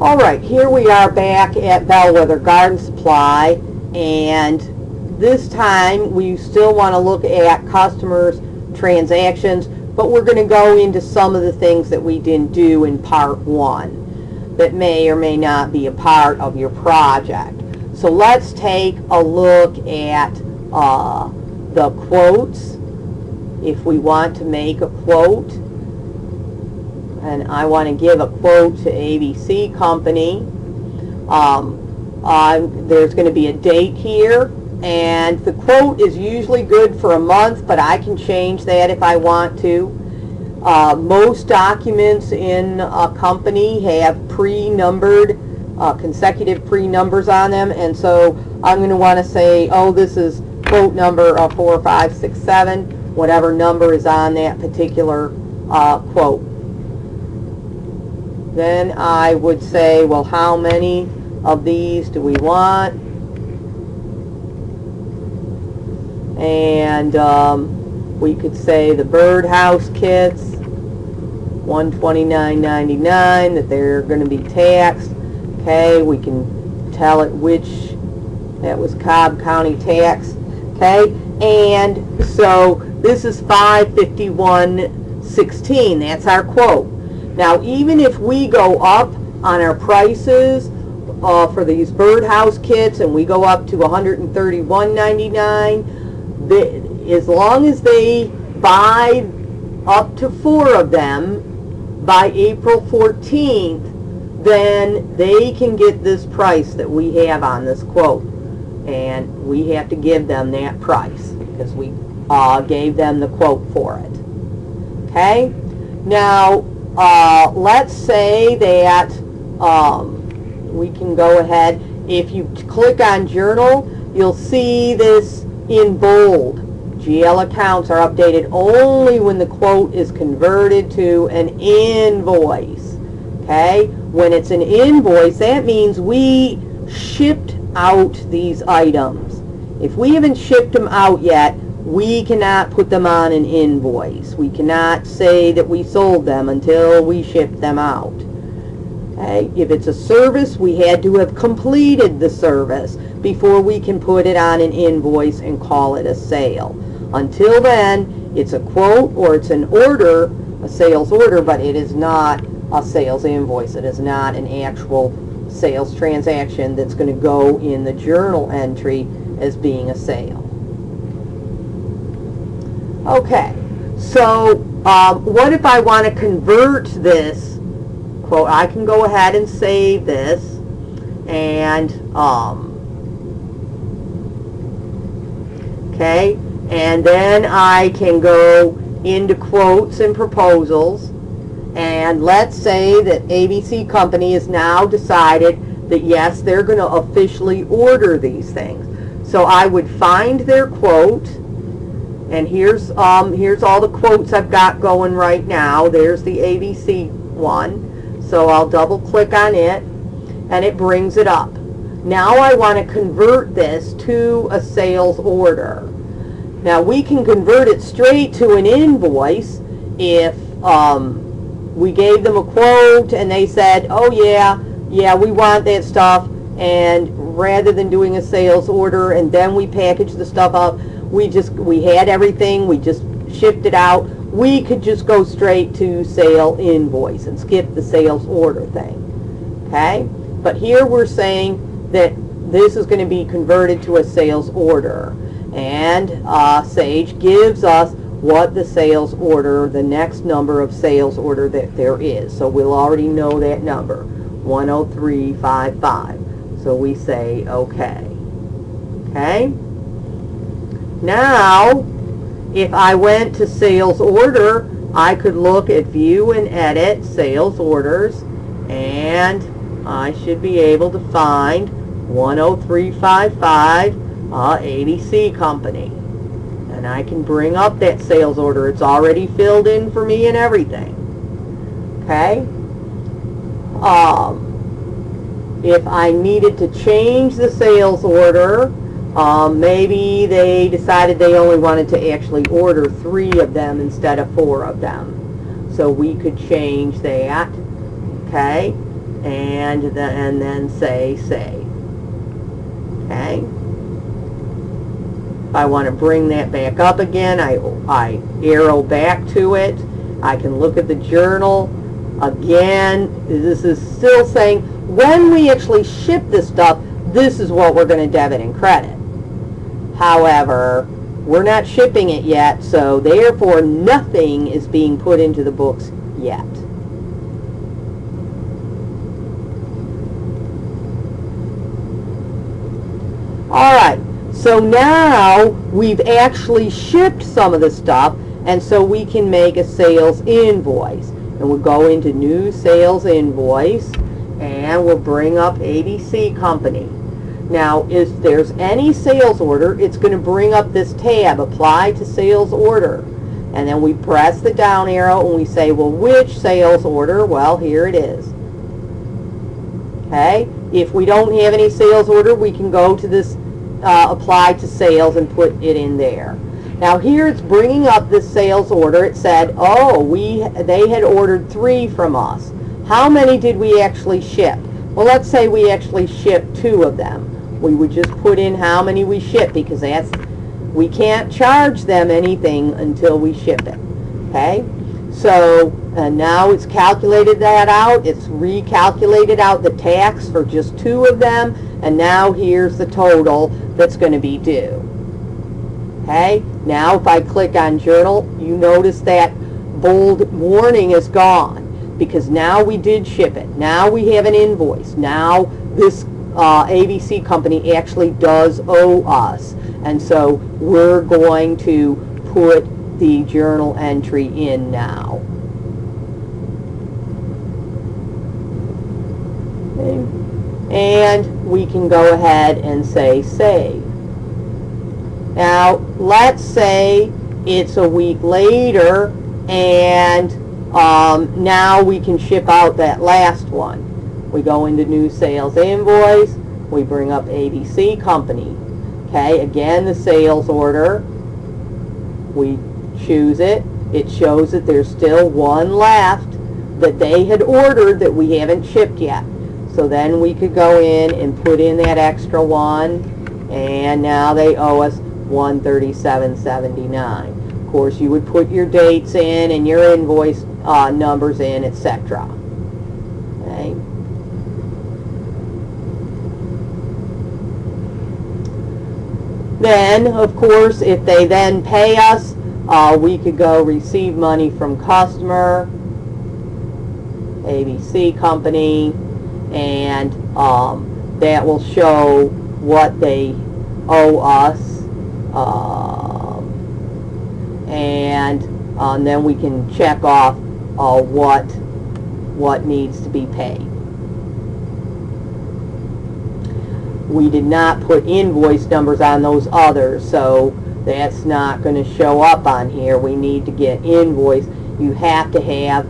All right, here we are back at Bellwether Garden Supply, and this time we still want to look at customers' transactions, but we're going to go into some of the things that we didn't do in part one that may or may not be a part of your project. So let's take a look at the quotes. If we want to make a quote, and I want to give a quote to ABC Company, there's going to be a date here, and the quote is usually good for a month, but I can change that if I want to. Most documents in a company have pre-numbered, consecutive pre-numbers on them, and so I'm going to want to say, oh, this is quote number 4, 5, 6, 7, whatever number is on that particular quote. Then I would say, well, how many of these do we want? And we could say the birdhouse kits, $129.99, that they're going to be taxed. Okay, we can tell it which, that was Cobb County tax. Okay, and so this is $551.16. That's our quote. Now, even if we go up on our prices for these birdhouse kits and we go up to $131.99, as long as they buy up to 4 of them by April 14th, then they can get this price that we have on this quote. And we have to give them that price because we gave them the quote for it. Okay? Now, let's say that we can go ahead. If you click on Journal, you'll see this in bold. GL accounts are updated only when the quote is converted to an invoice. Okay? When it's an invoice, that means we shipped out these items. If we haven't shipped them out yet, we cannot put them on an invoice. We cannot say that we sold them until we ship them out. Okay? If it's a service, we had to have completed the service before we can put it on an invoice and call it a sale. Until then, it's a quote or it's an order, a sales order, but it is not a sales invoice. It is not an actual sales transaction that's going to go in the journal entry as being a sale. Okay, so what if I want to convert this quote? I can go ahead and save this, and okay, and then I can go into quotes and proposals, and let's say that ABC Company has now decided that yes, they're going to officially order these things. So I would find their quote. And here's all the quotes I've got going right now. There's the ABC one. So I'll double click on it and it brings it up. Now I want to convert this to a sales order. Now we can convert it straight to an invoice if we gave them a quote and they said, oh yeah, we want that stuff, and rather than doing a sales order and then we package the stuff up, we had everything, we just shipped it out. We could just go straight to sale invoice and skip the sales order thing. Okay? But here we're saying that this is going to be converted to a sales order. And Sage gives us what the sales order, the next number of sales order that there is. So we'll already know that number, 10355. So we say okay. Okay? Now, if I went to sales order, I could look at view and edit sales orders, and I should be able to find 10355 ABC Company. And I can bring up that sales order. It's already filled in for me and everything. Okay? If I needed to change the sales order, maybe they decided they only wanted to actually order 3 of them instead of 4 of them. So we could change that. Okay? and then say save. Okay. If I want to bring that back up again, I arrow back to it. I can look at the journal. Again, this is still saying when we actually ship this stuff, this is what we're going to debit and credit. However, we're not shipping it yet, so therefore nothing is being put into the books yet. Alright, so now we've actually shipped some of the stuff, and so we can make a sales invoice. And we'll go into new sales invoice, and we'll bring up ABC Company. Now, if there's any sales order, it's going to bring up this tab, Apply to Sales Order. And then we press the down arrow and we say, well, which sales order? Well, here it is. Okay? If we don't have any sales order, we can go to this Apply to Sales and put it in there. Now, here it's bringing up this sales order. It said, oh, they had ordered 3 from us. How many did we actually ship? Well, let's say we actually shipped 2 of them. We would just put in how many we shipped, because we can't charge them anything until we ship it. Okay? So now it's calculated that out. It's recalculated out the tax for just 2 of them, and now here's the total that's going to be due. Okay? Now if I click on Journal, you notice that bold warning is gone, because now we did ship it. Now we have an invoice. Now this ABC Company actually does owe us, and so we're going to put the journal entry in now. Okay. And we can go ahead and say save. Now let's say it's a week later, and now we can ship out that last one. We go into new sales invoice, we bring up ABC Company. Okay, again the sales order, we choose it. It shows that there's still 1 left that they had ordered that we haven't shipped yet. So then we could go in and put in that extra 1, and now they owe us $137.79. Of course, you would put your dates in and your invoice numbers in, etc. Okay. Then, of course, if they then pay us, we could go receive money from customer, ABC Company, and that will show what they owe us, and then we can check off what needs to be paid. We did not put invoice numbers on those others, so that's not going to show up on here. We need to get invoice. You have to have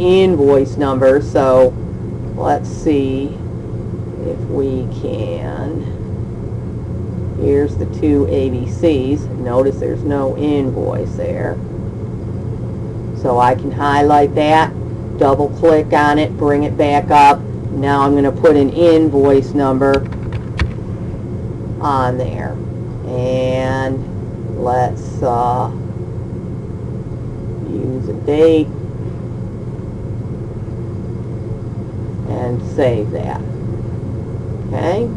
invoice numbers. So let's see if we can. Here's the 2 ABCs. Notice there's no invoice there. So I can highlight that, double click on it, bring it back up. Now I'm going to put an invoice number on there. And let's use a date and save that. Okay?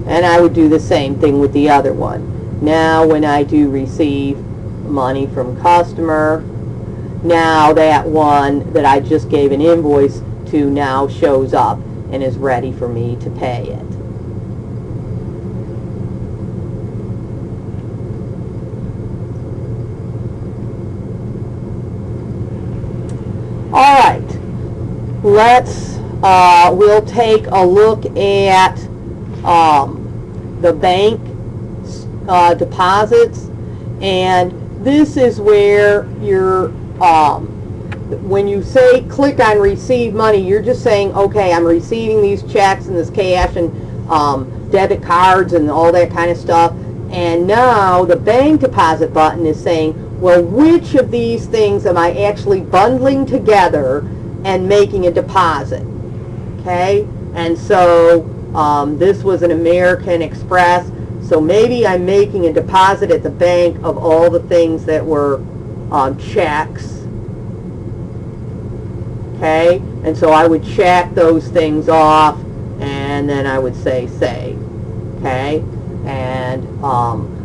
And I would do the same thing with the other one. Now when I do receive money from customer, now that one that I just gave an invoice to now shows up and is ready for me to pay it. Alright, we'll take a look at the bank deposits, and this is where you're when you say click on receive money, you're just saying, okay, I'm receiving these checks and this cash and debit cards and all that kind of stuff, and now the bank deposit button is saying, well, which of these things am I actually bundling together and making a deposit? Okay, and so this was an American Express, so maybe I'm making a deposit at the bank of all the things that were checks. Okay, and so I would check those things off, and then I would say save. Okay, and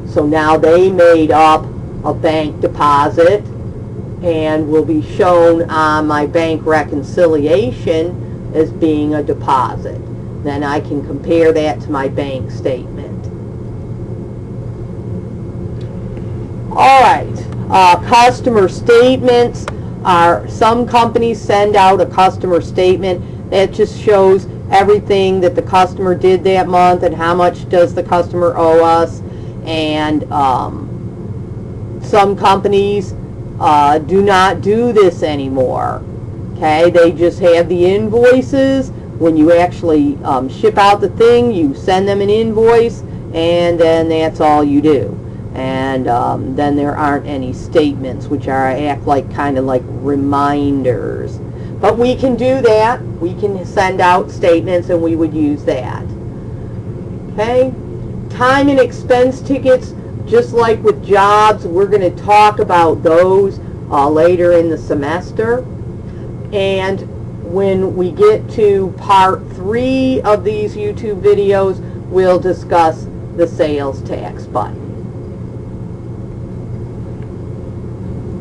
so now they made up a bank deposit and will be shown on my bank reconciliation as being a deposit. Then I can compare that to my bank statement. All right, customer statements are, some companies send out a customer statement that just shows everything that the customer did that month and how much does the customer owe us. And some companies do not do this anymore. Okay, they just have the invoices. When you actually ship out the thing, you send them an invoice, and then that's all you do. And then there aren't any statements, which act like kind of like reminders. But we can do that. We can send out statements, and we would use that. Okay, time and expense tickets, just like with jobs, we're going to talk about those later in the semester. And when we get to part 3 of these YouTube videos, we'll discuss the sales tax button.